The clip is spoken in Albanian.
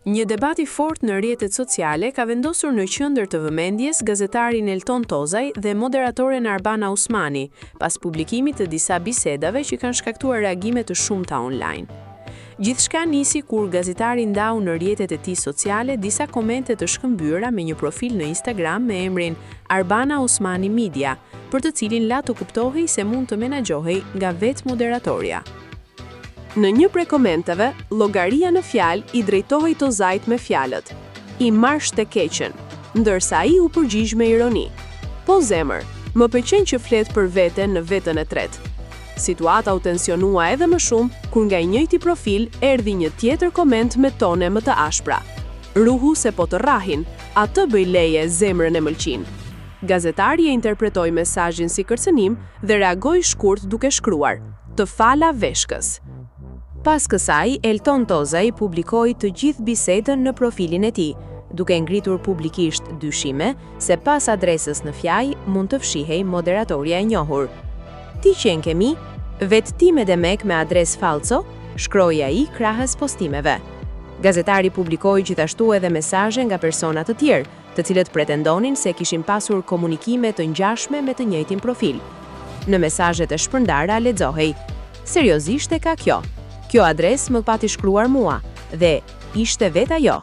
Një debat I fortë në rrjetet sociale ka vendosur në qendër të vëmendjes gazetarin Elton Tozaj dhe moderatoren Arbana Osmani, pas publikimit të disa bisedave që kanë shkaktuar reagime të shumta online. Gjithçka nisi kur gazetari ndau në rrjetet e tij sociale disa komente të shkëmbyera me një profil në Instagram me emrin Arbana Osmani Media, për të cilin la të kuptohej se mund të menaxhohej nga vetë moderatorja. Në një prej komenteve, llogaria në fjalë I drejtohej Tozajt me fjalët: "I marrsh të keqen", ndërsa ai u përgjigj me ironi: "Po zemër, më pëlqen që flet për veten në vetën e tretë." Situata u tensionua edhe më shumë kur nga I njëjti profil erdhi një tjetër koment me tone më të ashpra: "Ruhu se po të rrahin, atë bëj leje zemrën e mëlqin." Gazetari e interpretoi mesazhin si kërcënim dhe reagoi shkurt duke shkruar: "Të fala veshkës." Pas kësaj, Elton Tozaj publikoi të gjithë bisedën në profilin e tij, duke ngritur publikisht dyshime se pas adresës në fjalë mund të fshihej moderatorja e njohur. "Ti qen kemi, vetë ti me demek me adresë falso", shkroi ai krahas postimeve. Gazetari publikoi gjithashtu edhe mesazhe nga persona të tjerë, të cilët pretendonin se kishin pasur komunikime të ngjashme me të njëjtin profil. Në mesazhet e shpërndara lexohej: "Seriozisht e ka kjo? Kjo adres më pati shkruar mua dhe ishte vetë ajo."